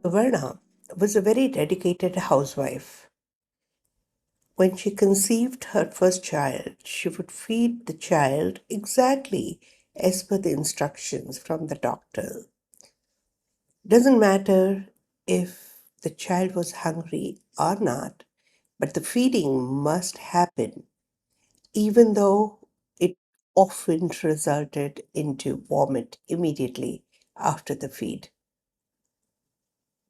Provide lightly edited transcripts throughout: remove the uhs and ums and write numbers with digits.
Varna was a very dedicated housewife. When she conceived her first child, she would feed the child exactly as per the instructions from the doctor. Doesn't matter if the child was hungry or not, but the feeding must happen, even though it often resulted into vomit immediately after the feed.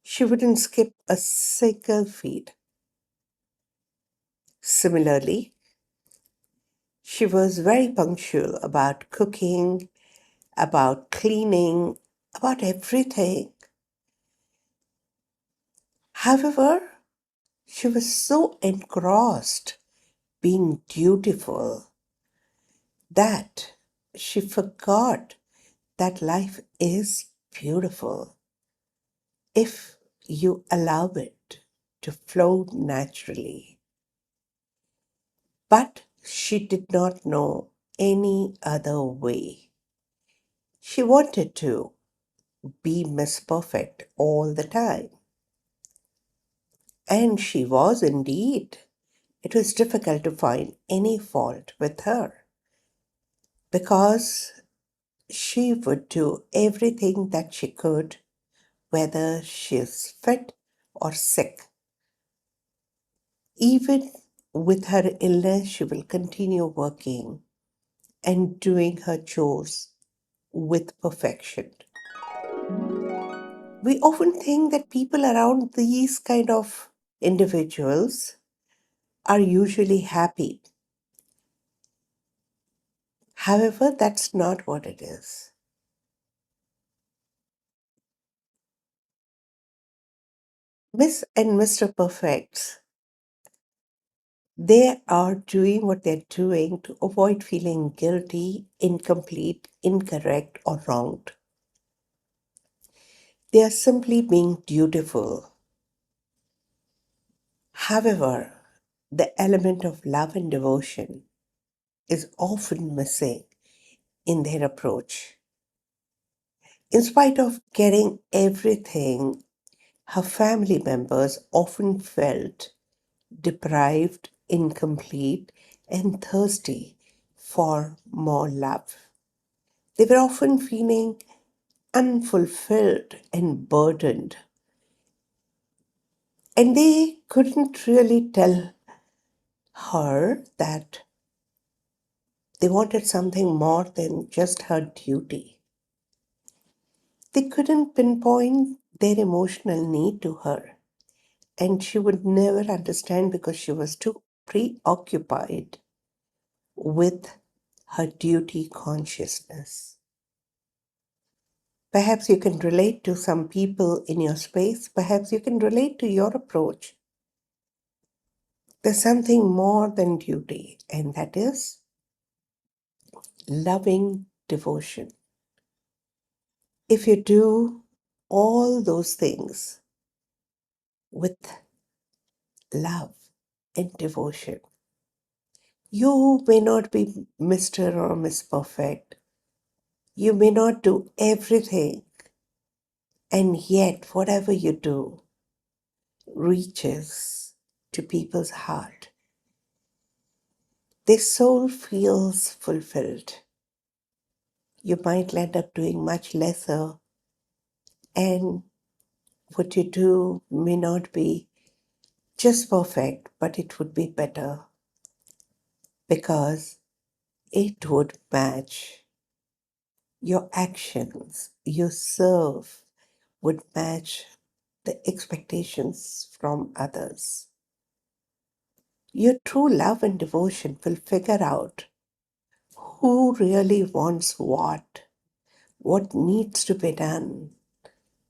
She wouldn't skip a single feed. Similarly, she was very punctual about cooking, about cleaning, about everything. However, she was so engrossed being dutiful that she forgot that life is beautiful if you allow it to flow naturally. But she did not know any other way. She wanted to be Miss Perfect all the time. And she was indeed. It was difficult to find any fault with her because she would do everything that she could, whether she is fit or sick. Even with her illness, she will continue working and doing her chores with perfection. We often think that people around these kind of individuals are usually happy. However, that's not what it is. Miss and Mr. Perfects, they are doing what they're doing to avoid feeling guilty, incomplete, incorrect, or wronged. They are simply being dutiful. However, the element of love and devotion is often missing in their approach. In spite of getting everything, her family members often felt deprived, incomplete, and thirsty for more love. They were often feeling unfulfilled and burdened, and they couldn't really tell her that they wanted something more than just her duty. They couldn't pinpoint their emotional need to her, and she would never understand because she was too preoccupied with her duty consciousness. Perhaps you can relate to some people in your space. Perhaps you can relate to your approach. There's something more than duty, and that is loving devotion. If you do all those things with love and devotion, you may not be Mr. or Miss Perfect. You may not do everything, and yet, whatever you do reaches to people's heart. Their soul feels fulfilled. You might end up doing much lesser, and what you do may not be just perfect, but it would be better because it would match your actions. You serve would match the expectations from others. Your true love and devotion will figure out who really wants what needs to be done,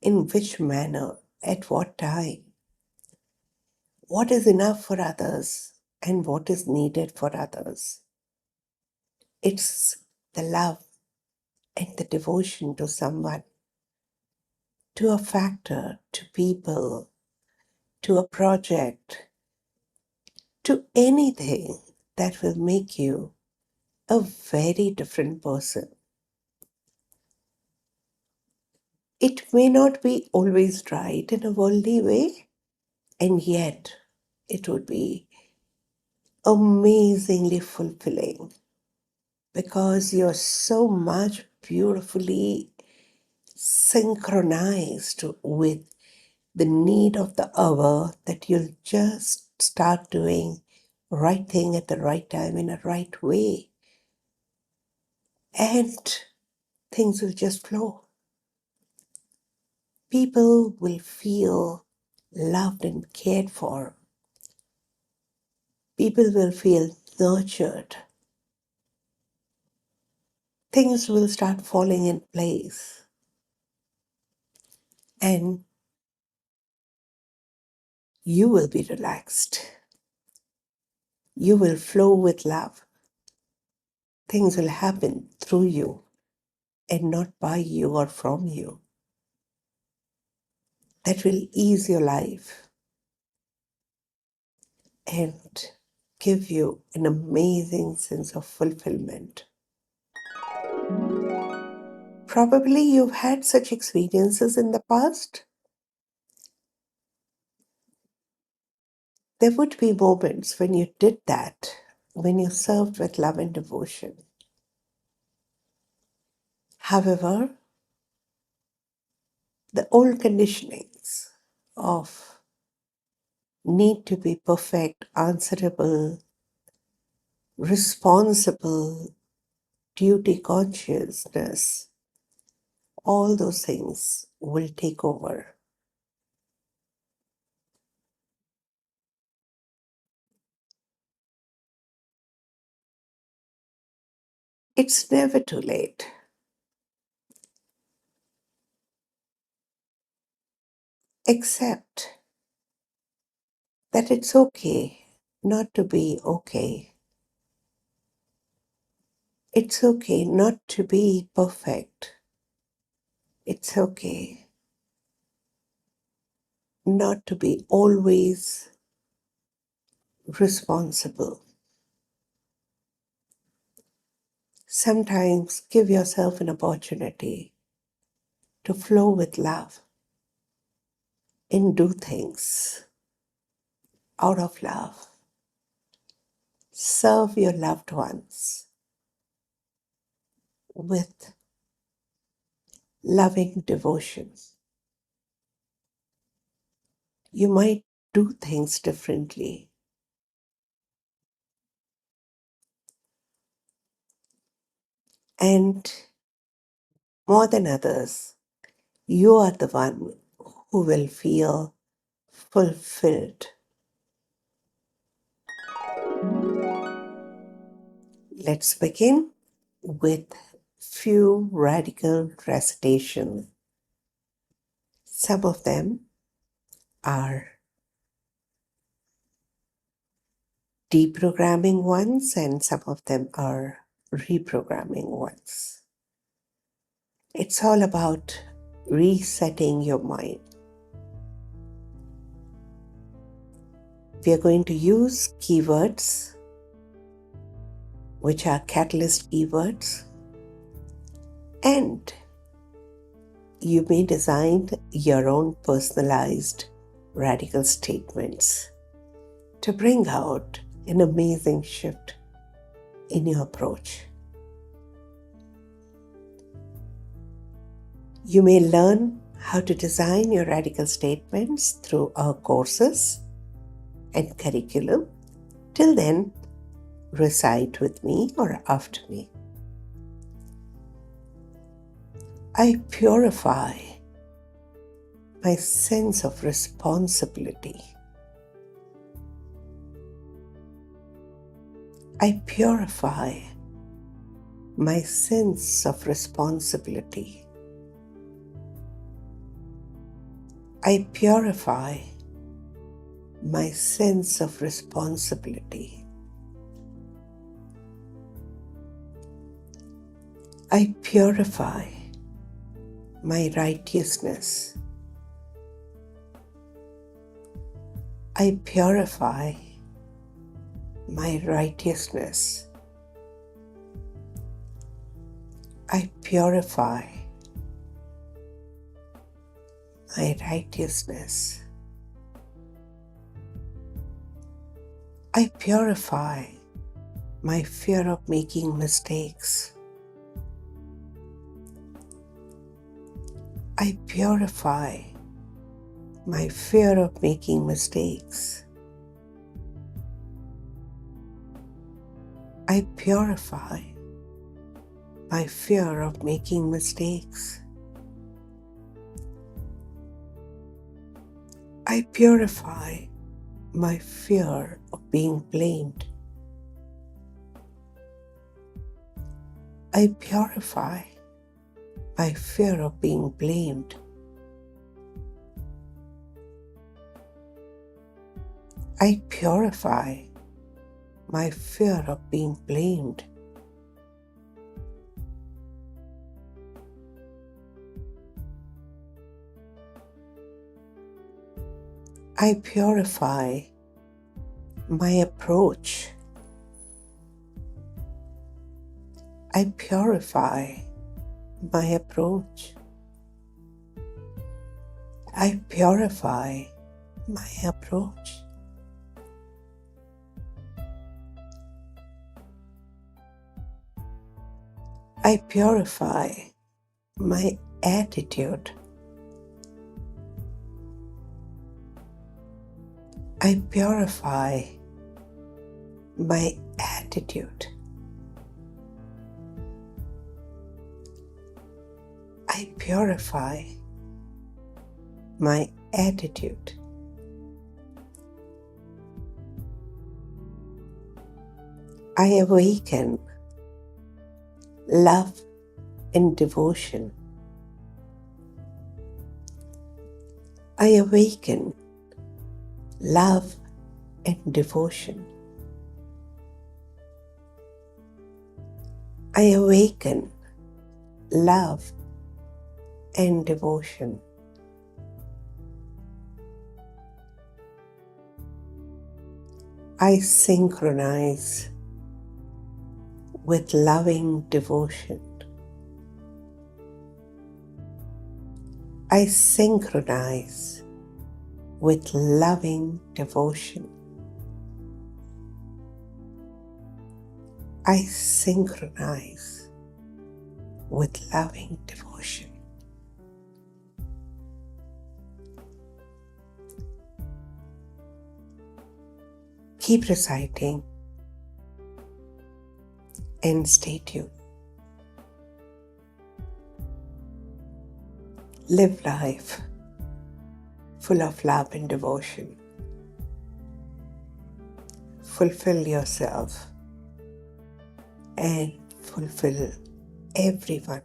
in which manner, at what time, what is enough for others, and what is needed for others. It's the love and the devotion to someone, to a factor, to people, to a project, to anything that will make you a very different person. It may not be always right in a worldly way, and yet it would be amazingly fulfilling because you're so much beautifully synchronized with the need of the hour that you'll just start doing right thing at the right time in a right way, and things will just flow. People will feel loved and cared for. People will feel nurtured. Things will start falling in place, and you will be relaxed. You will flow with love. Things will happen through you and not by you or from you. That will ease your life and give you an amazing sense of fulfillment. Probably you've had such experiences in the past. There would be moments when you did that, when you served with love and devotion. However, the old conditionings of need to be perfect, answerable, responsible, duty consciousness, all those things will take over. It's never too late. Accept that it's okay not to be okay. It's okay not to be perfect. It's okay not to be always responsible. Sometimes give yourself an opportunity to flow with love and do things out of love. Serve your loved ones with loving devotion. You might do things differently, and more than others, you are the one who will feel fulfilled. Let's begin with few radical recitations. Some of them are deprogramming ones and some of them are reprogramming ones. It's all about resetting your mind. We are going to use keywords which are catalyst keywords, and you may design your own personalized radical statements to bring out an amazing shift in your approach. You may learn how to design your radical statements through our courses and curriculum. Till then, recite with me or after me. I purify my sense of responsibility. I purify my sense of responsibility. I purify my sense of responsibility. I purify my righteousness. I purify my righteousness. I purify my righteousness. I purify my fear of making mistakes. I purify my fear of making mistakes. I purify my fear of making mistakes. I purify my fear of being blamed. I purify my fear of being blamed. I purify my fear of being blamed. I purify my approach. I purify my approach. I purify my approach. I purify my attitude. I purify my attitude. I purify my attitude. I awaken love and devotion. I awaken love and devotion. I awaken love and devotion. I synchronize with loving devotion. I synchronize with loving devotion. I synchronize with loving devotion. Keep reciting and stay tuned. Live life full of love and devotion. Fulfill yourself and fulfill everyone